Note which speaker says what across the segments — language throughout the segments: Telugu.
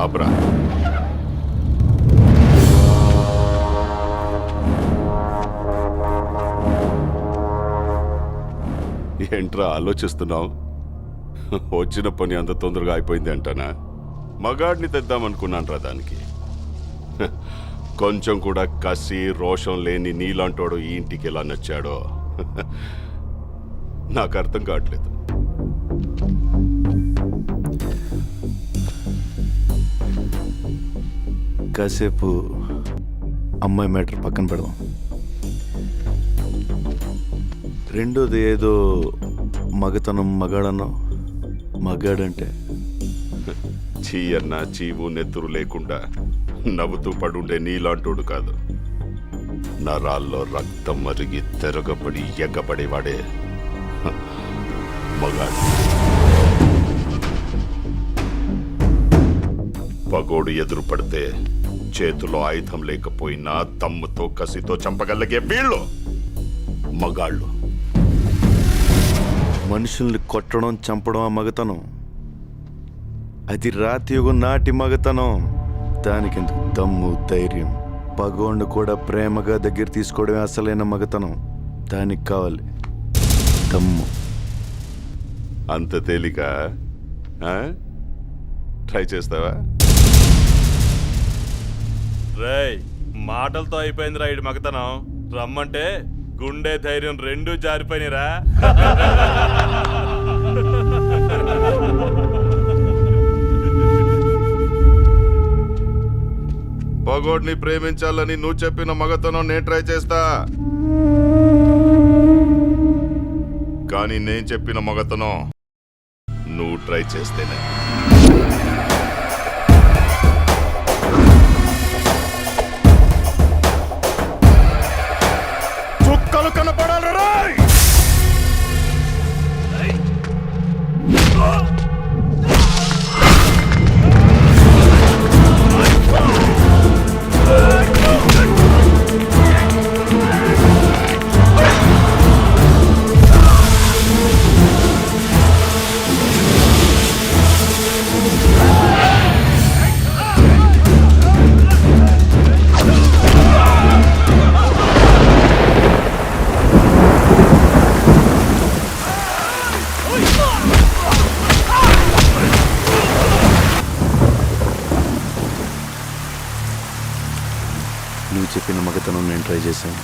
Speaker 1: ఆపరా. ఏంట్రా ఆలోచిస్తున్నావు? వచ్చిన పని అంత తొందరగా అయిపోయింది అంటానా? మగాడిని తెద్దామనుకున్నాను రా దానికి. కొంచెం కూడా కసి రోషం లేని నీలాంటోడు ఈ ఇంటికి ఎలా నచ్చాడో నాకు అర్థం కావట్లేదు.
Speaker 2: కాసేపు అమ్మాయి మ్యాటర్ పక్కన పెడదాం. రెండోది ఏదో మగతనం మగాడన్నావు. మగాడంటే
Speaker 1: చీ అన్న చీవు నెత్తురు లేకుండా నవ్వుతూ పడుండే నీలాంటోడు కాదు. నరాల్లో రక్తం మరిగి తిరగబడి ఎగ్గబడేవాడే మగాడు. పగోడు ఎదురు పడితే చేతిలో ఆయుధం లేకపోయినా దమ్ముతో కసితో చంపగలిగే వీళ్ళు మగాళ్ళు.
Speaker 2: మనుషుల్ని కొట్టడం చంపడం ఆ మగతనం. అది రాతియుగం నాటి మగతనం. దానికెందుకు దమ్ము ధైర్యం? పగోండు కూడా ప్రేమగా దగ్గర తీసుకోవడమే అసలైన మగతనం. దానికి కావాలి దమ్ము.
Speaker 1: అంత తేలిక? ట్రై చేస్తావా?
Speaker 3: రేయ్, మాటలతో అయిపోయింది రా ఇటు మగతనం. రమ్మంటే గుండె ధైర్యం రెండూ జారిపోయినరా.
Speaker 1: పగోడ్ని ప్రేమించాలని నువ్వు చెప్పిన మగతనం నేను ట్రై చేస్తా. కానీ నేను చెప్పిన మగతనం నువ్వు ట్రై చేస్తేనే. చుక్కలు కనపడాలి రాయ్.
Speaker 2: నువ్వు చెప్పిన మగతనం నేను ట్రై చేశాను.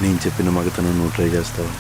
Speaker 2: నేను చెప్పిన మగతనం నువ్వు ట్రై చేస్తావు.